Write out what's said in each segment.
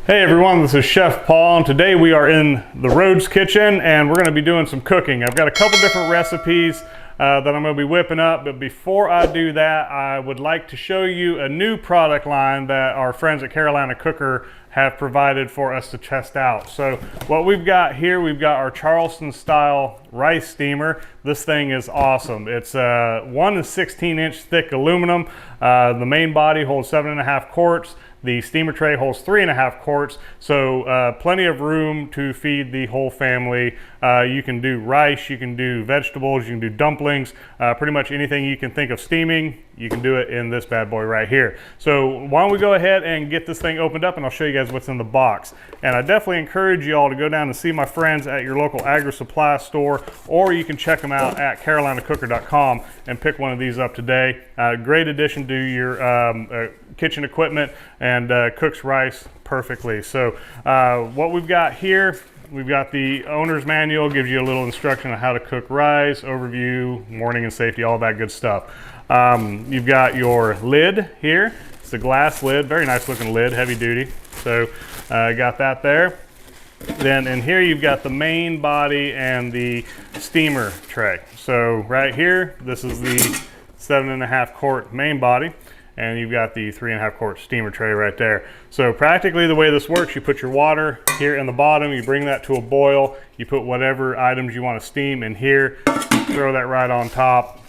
Hey everyone, this is Chef Paul, and today we are in the Rhodes kitchen and we're going to be doing some cooking. I've got a couple different recipes that I'm going to be whipping up, but before I do that, I would like to show you a new product line that our friends at Carolina Cooker have provided for us to test out. So what we've got here, we've got our Charleston-Style rice steamer. This thing is awesome. It's 1 16-inch thick aluminum. The main body holds 7.5 quarts. The steamer tray holds 3.5 quarts, so plenty of room to feed the whole family. You can do rice, you can do vegetables, you can do dumplings, pretty much anything you can think of steaming, you can do it in this bad boy right here. So why don't we go ahead and get this thing opened up and I'll show you guys what's in the box. And I definitely encourage you all to go down and see my friends at your local agri-supply store, or you can check them out at carolinacooker.com and pick one of these up today. Great addition to your kitchen equipment and cooks rice perfectly. So what we've got here, we've got the owner's manual, gives you a little instruction on how to cook rice, overview, warning and safety, all that good stuff. You've got your lid here. It's a glass lid, very nice looking lid, heavy duty. So got that there. Then in here you've got the main body and the steamer tray. So right here, this is the 7.5 quart main body, and you've got the 3.5 quart steamer tray right there. So practically the way this works, you put your water here in the bottom, you bring that to a boil, you put whatever items you want to steam in here, throw that right on top,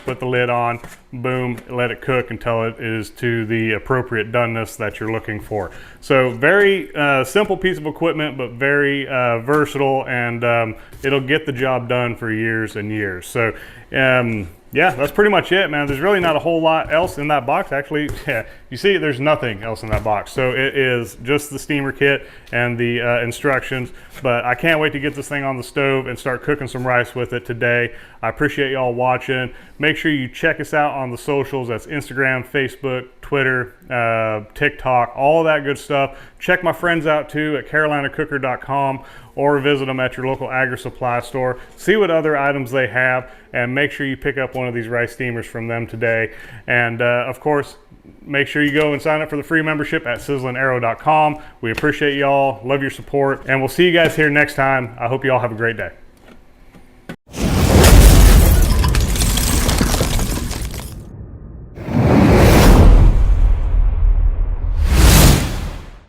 put the lid on, boom, let it cook until it is to the appropriate doneness that you're looking for. So very simple piece of equipment, but very versatile, and it'll get the job done for years and years. So yeah, that's pretty much it, man. There's really not a whole lot else in that box. Actually, yeah, you see there's nothing else in that box. So it is just the steamer kit and the instructions, but I can't wait to get this thing on the stove and start cooking some rice with it today. I appreciate y'all watching. Make sure you check us out on the socials. That's Instagram, Facebook, Twitter, TikTok, all that good stuff. Check my friends out too at carolinacooker.com, or visit them at your local agri-supply store. See what other items they have, and make sure you pick up one of these rice steamers from them today. And of course, make sure you go and sign up for the free membership at sizzlingarrow.com. We appreciate y'all, love your support, and we'll see you guys here next time. I hope you all have a great day.